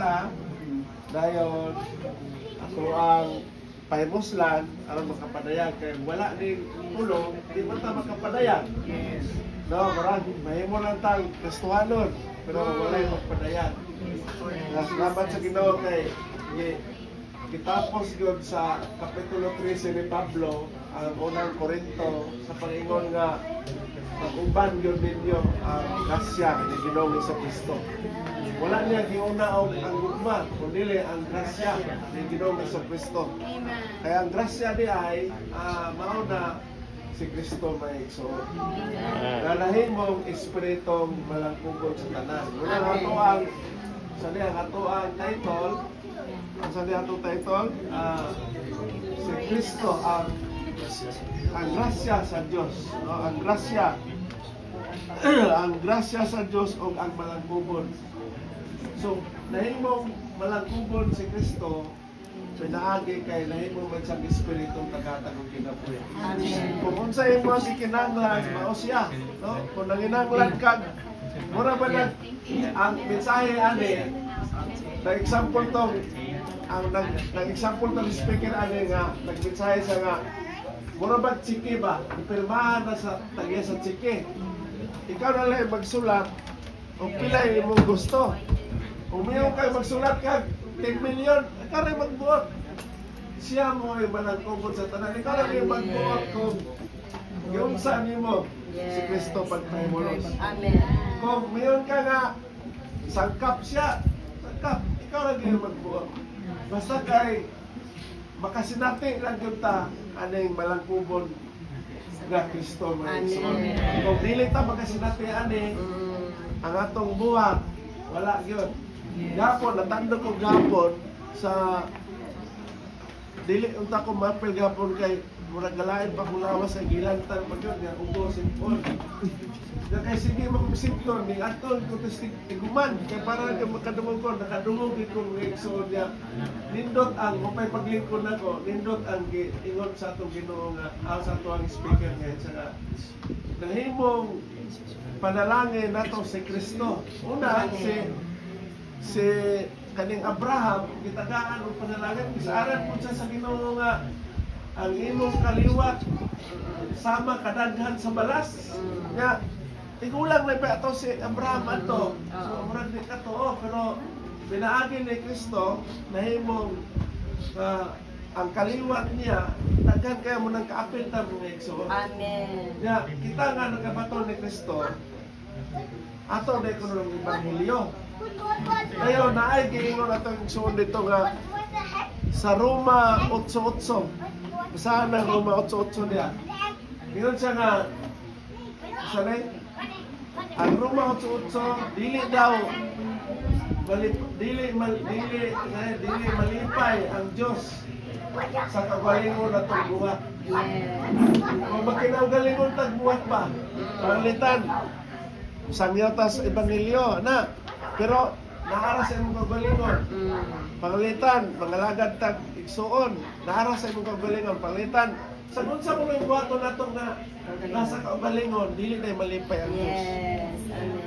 ta dayon ako ang paimuslan aron makapadayag kay wala ning tulong di man ta makapadayag. No, marag mahimo lang tang Kristohanon pero wala yung magpadayag. Salamat sa Ginoo kay kitapos yun sa Kapitulo 13 ni Pablo ang unang Korinto sa pangingon nga pag-uban yun ninyo ang grasya ni Ginoong Jesucristo. Wala niya giuna ang gugma, kundi ang grasya ni Ginoong Jesucristo. Kaya ang grasya di ay mao na si Kristo may igsoon. Ganahin mong espiritong malangkugon sa tanan. Muna nga ito ang title. Ang sa atong title, si Kristo ang grasya sa Diyos. No? Ang grasya sa Diyos o ang malangkugon. So, nahimong malangkugon si Kristo, pinaagi kay nahimong magsang espiritong tagatagong kinabuhi. Kung unsay mo si kinanglan, mao siya. No? Kung nanginanglan ka, mura ba na ang mensahe ani, na-example tong nag-example tong speaker ani nga, nag-mensahe sa nga, mura ba tsiki ba? Pirmahan na sa tagya sa tsiki. Ikaw na lang magsulat, o pilay mo gusto. Umiyaw kayo magsulat ka, 10 million, ikaw rin magbuot. Siya mo ay malangkugon sa tanan. Ikaw rin magbuot kung yung saan mo si Kristo pagpahimulos. Amen. Kung mayon ka nga, sangkap siya, ikaw rin magbuot. Basta kay makasinati lang yung ta, aning malangkugon nga Kristo may igsoon. Kung dili ta makasinati ani, ang atong buhat, wala yun. Gapon, natando ko gapon sa dili unta ko mapil gapon kay murag galain pa kung lawas sa gilantan pa yun, nga ugosin po. Kaya sige magsimpton, ni atol ko tiguman, kaya para ka makadungog ko, nakadungog ko ng igsoon niya. Nindot ang, upay paglingkod na ko, nindot ang ingon sa atong Ginoo nga, sa atong speaker ngayon sa nahimong panalangin nato si Kristo. Una, si kaning Abraham, gitagaan ang panalangin, isaaran po siya sa Ginoo nga, ang imong kaliwat, sama kadaghan sa balas. Nga, tigulang na pa ito si Abraham ato. So, murag di ka to, pero pinaagi ni Kristo, nahimong ang kaliwat niya, daghan kaya mo nang kaapil ta mga igsoon. Amen. Ya, kita nga nagkabato ni Kristo, ato na ikonon ng Ebanghelyo. Ngayon, naay giingon atong igsoon dito nga sa Roma 8:8. Saan ang Roma 8:8 niya? Ngayon siya nga, ang Roma 8:8, dili daw dili malipay ang Diyos sa kagalingon na itong buhat. Kung makinagalingon tag buhat pa, panglitan, samyatas Ebanghelyo na, pero naara sa imong kagalingon. Panglitan, mangalagad tag igsuon, naara sa imong kagalingon. Panglitan, sa unsa mo yung buhaton nato nga nasa kagalingon, dili na malipay ang Diyos.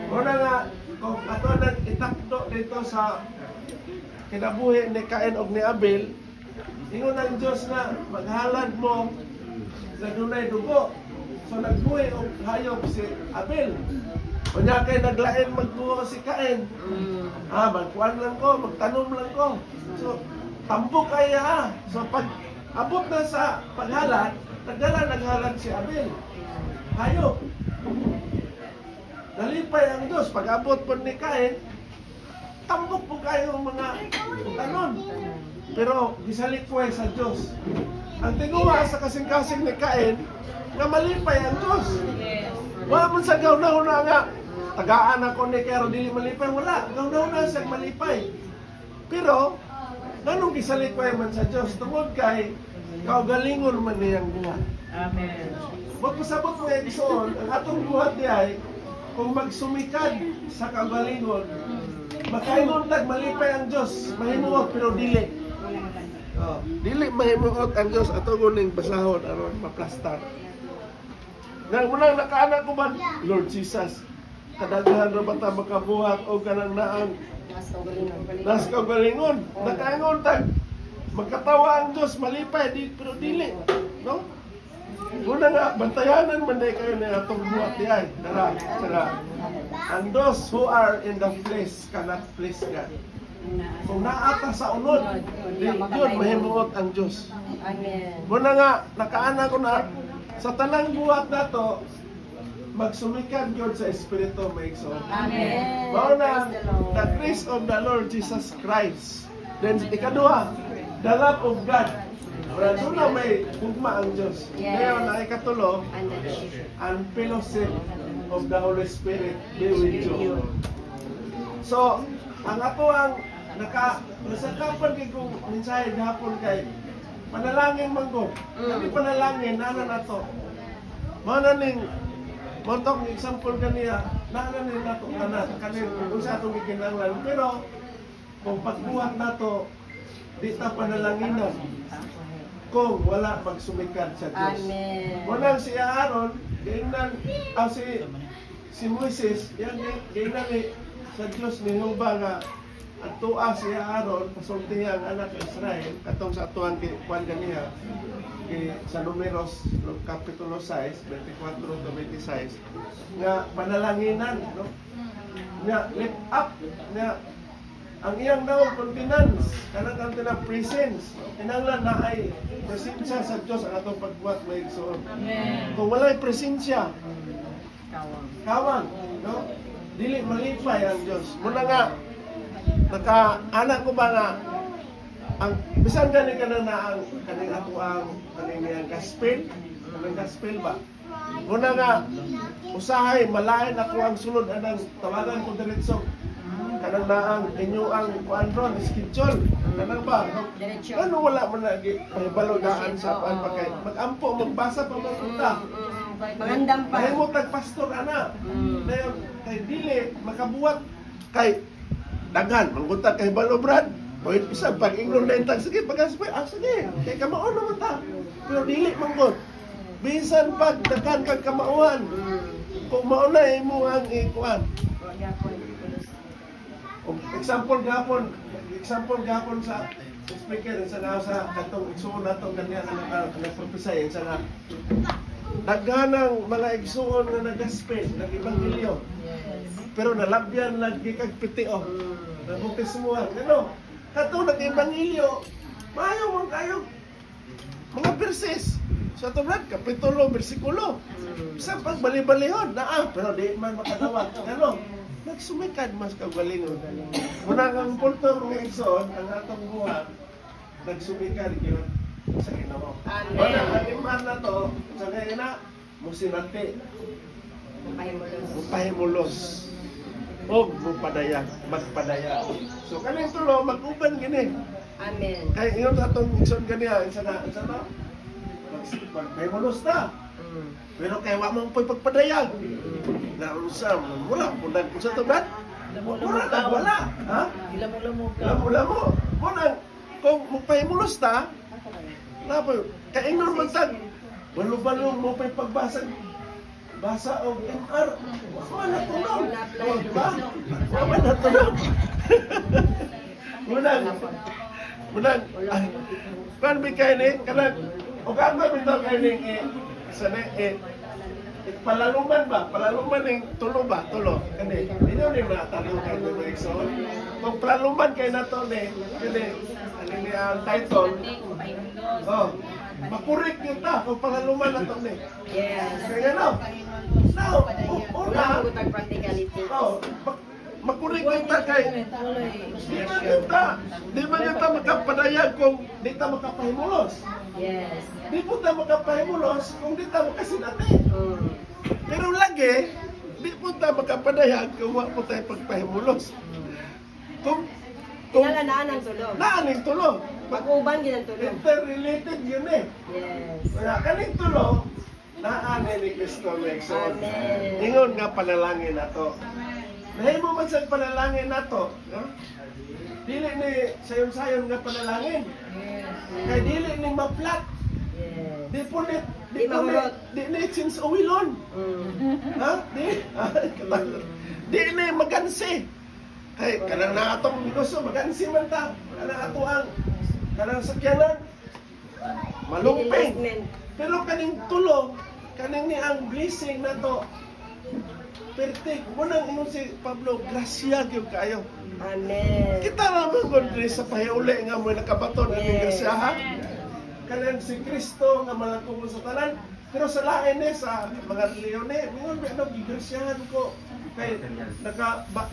Muna nga, kung ato na itakdo dito sa kinabuhi ni Cain o ni Abel, ingon ang Diyos na maghalad mo na dunay dugo. So nagbuhi o hayop si Abel. O niya kay naglain magbuho si Cain. Magkuhan lang ko, magtanom lang ko. So, tambok kaya. So pag abot na sa paghalad, naghalad si Abel. Hayop. Nalipay ang Diyos. Pag abot po ni Cain, tambok po kayo mga tanon. Pero gisalikway sa Diyos. Ang tinguha sa kasing-kasing ni Cain, nga malipay ang Diyos. Wala man sa gawna-una nga, tagaan ako ni Kero, dili malipay. Wala, gawna-una siyang malipay. Pero, ganong gisalikway man sa Diyos, tungod kay kaugalingon man niyang buhat. Amen. Magpasabot mo yung igsoon, ang atong buhat di ay, kung magsumikad sa kaugalingon, makaingon tag malipay ang Diyos, mahimuot pero dili. Dili mahimuot ang Diyos ato nguning basahon aron maplastar. Nang unang nakaanak ko man, Lord Jesus, kadaghan ra bata makabuhat o kanang naang nas kaugalingon. Nakaingon tag magkatawa ang Dios malipay di pero dili, no? Una nga bantayanan man day kayo ni atong buhat diay. Tara. And those who are in the flesh cannot please God. Kung naata sa unod, yun mahimuot ang Diyos. Amen. Muna nga, nakaana ko na, sa tanang buhat na to, magsumikad yun sa Espiritu may igsoon. Amen. Mauna, Praise the Lord. the grace of the Lord Jesus Christ. Then, ikaduha, the love of God. Wala doon na may hugma ang Diyos. Yes. Ngayon, na ikatulo, And the chief. and fellowship of the Holy Spirit be with you. So, ang ato ang nasakapan kay kong mensahe gahapon kay panalangin man ko. Kami panalangin, nana na to. Mana ning montong example kaniya, nana ning nato kanan, kanin kung sa atong gikinahanglan. Pero, kung pagbuhat nato, di ta panalanginan kung wala magsumikad sa Diyos. Amen. Munang si Aaron, gainan, si Moises, yan gainan ni sa Diyos ni Nuba nga at tuwa si Aaron, pasultihan ang anak ng Israel, katong sa atuang kwan ganiya, sa Numeros, Kapitulo 6, 24 to 26, nga panalanginan, no? Nga lift up, nga ang iyang nawang continence, kanang kanang presence, kinanglan na ay presensya sa Diyos ang atong pagbuhat may igsoon. Kung wala'y presensya, kawang, no? Dili malipay ang Diyos. Muna nga, naka-anak ko ba nga, ang bisan gani ka na ang kaning ato ang kaning gospel ba? Muna nga, usahay, malain ako ang sulod anang tawagan ko diretso. Kanang naang inyo ang kuan ron, schedule. Kanang ba? Ano wala man lagi pahibalogaan sa kuan pa kay mag-ampo, magbasa pa man unta. Mangandam pa. Mahimo tag pastor ana. Dayon kay dili makabuhat kay daghan mangunta kay balobran. Pwede isa pag ingon na intag sige pag-aspoy. Sige. Kay kamao naman ta. Pero dili manggod. Bisan pag daghan kag kamauhan. Kung mauna imo ang ikuan. Example gapon sa speaker sa katong igsuon natong kaniya nagprophesy sa nga daghanang mga igsuon nga nag-gospel, nag-ebanghelyo. Pero nalabyan lagi kag pitio. Nabautismuhan. Ano? Katong nag-ebanghelyo, maayo man kayo mga verses. Sa tubad, kapitulo, bersikulo. Sa pagbali-balihon, pero di man makadawat. Ano? Nagsumikad mas kagalingon. Muna ang punto ng igsoon, ang atong buhat, nagsumikad yun sa Ginoo. Wala, ang iman na to, sa ngayon na, musinati. Mupahimulos. O mupadaya, magpadaya. So kaning tulo, mag-uban gini. Amen. Kaya ngayon sa atong igsoon ganiya, isa na, magpahimulos ta. Pero kaya wa mo po'y pagpadayag. Naunsa, wala. Pundan ko sa tubat. Wala. Ha? Lamo. Munang, kung magpahimulos ta, kaya normal tag, balo-balo mo pa'y pagbasa. Basa o MR. Wala natunog. Diba? Wala natunog. Munang, kan bigay ni, kanang, o ganda bitaw kayo ni, sana palaluman ba? Palaluman ng tulo ba? Tulo. Kani, hindi nyo na tanong kayo ng Exxon. Kung palaluman kayo na to ni, ano ni ang title, makurik yun ta kung palaluman na to ni. Yes. Kaya no? Now, una, makurik yun ta kay, di man yun ta makapadayag kung di ta makapahimulos. Yes. Di po tayo makapahimulos kung di tayo makasinati. Pero lagi, di po tayo makapadayag kung wala po tayo pagpahimulos. Kung Kinalanaan ang tulog. naaning tulo. Mag-uban ginang tulog. Interrelated yun eh. Yes. Kaya kaning tulo, naanin ni Kristo Mexon. Amen. Ingon nga panalangin na to. Nahimo man sa panalangin na to, no? Dili ni sayon-sayon nga panalangin. Kay dili ni maplat. Yes. Di punit, Di mahurot. di na since uwilon. Ha? Di? Di na magansi. Kay kanang naatong negosyo magansi man ta. Kanang atuang kanang sakyanan malumping. Investment. Pero kaning tulo, kaning ni ang blessing na to. Pertik, munang ingon si Pablo, grasya gyud kayo. Amen. Kita naman kung sa pahiuli nga mo nakabaton ang Yes. grasyahan. Kanang si Kristo nga malangkong sa tanan. Pero sa lain sa mga leone, mingon ba gigrasyahan ko kay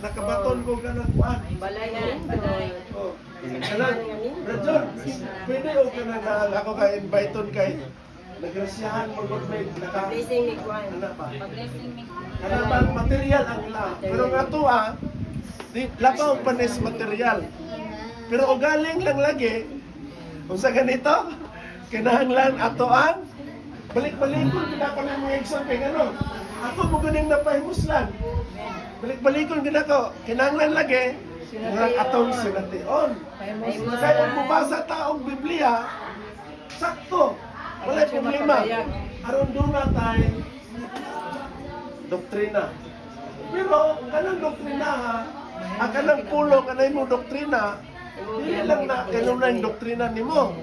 nakabaton ko kanang kuan. Balay nga rin. Oh. Kanang Rajon, pwede o kanang ako ka inviteon kay nagrasyahan mo gud may naka Blessing ni Juan. ano pa. Pag-blessing me. Ano bang material ang ila. Pero nga to di labaw pa nis material. Pero o galing lang lagi kung sa ganito, kinahanglan ato ang balik-balikon pinapanin mo yung kay ano. Ako mo ganing napahimuslan. Balik-balikon ginako, kinahanglan lagi nga atong sination. Kaya kung mabasa taong Biblia, sakto. Wala problema. Aron doon na tayo doktrina. Pero kanang doktrina kanang pulo, kanang mo doktrina, dili lang na kanang na yung doktrina nimo.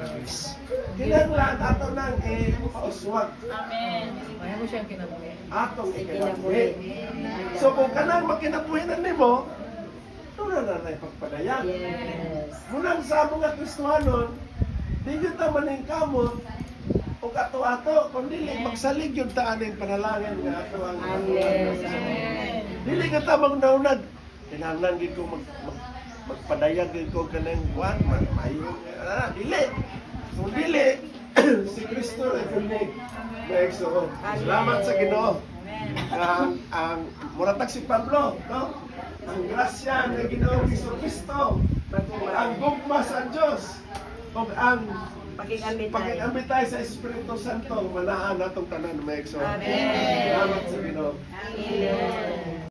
Kinahanglan ato nang pauswag. Amen. Kaya mo siyang kinabuhi. Atong ikinabuhi. So kung kanang makinabuhinan nimo, doon na pagpadayag. Yes. Munang sa mga Kristohanon, di yun ta maningkamot o ato-ato, kung dili magsalig yun ta aning panalangin nga ato ang Amen. dili ka ta magnaunag. Kinahanglan gid ko magpadayag gid ko kanang kuan, maayong dili. Kung dili, si Kristo ay kunig. Maigsoon. Salamat sa Ginoo. Ang muratag si Pablo, no? Ang grasya ng Ginoong Kristo, ang gugma sa Dios, ug ang pag-iambit tayo sa Espiritu Santo, manaan natong tanan maigsoon. Amen. Salamat sa Ginoo. Amen.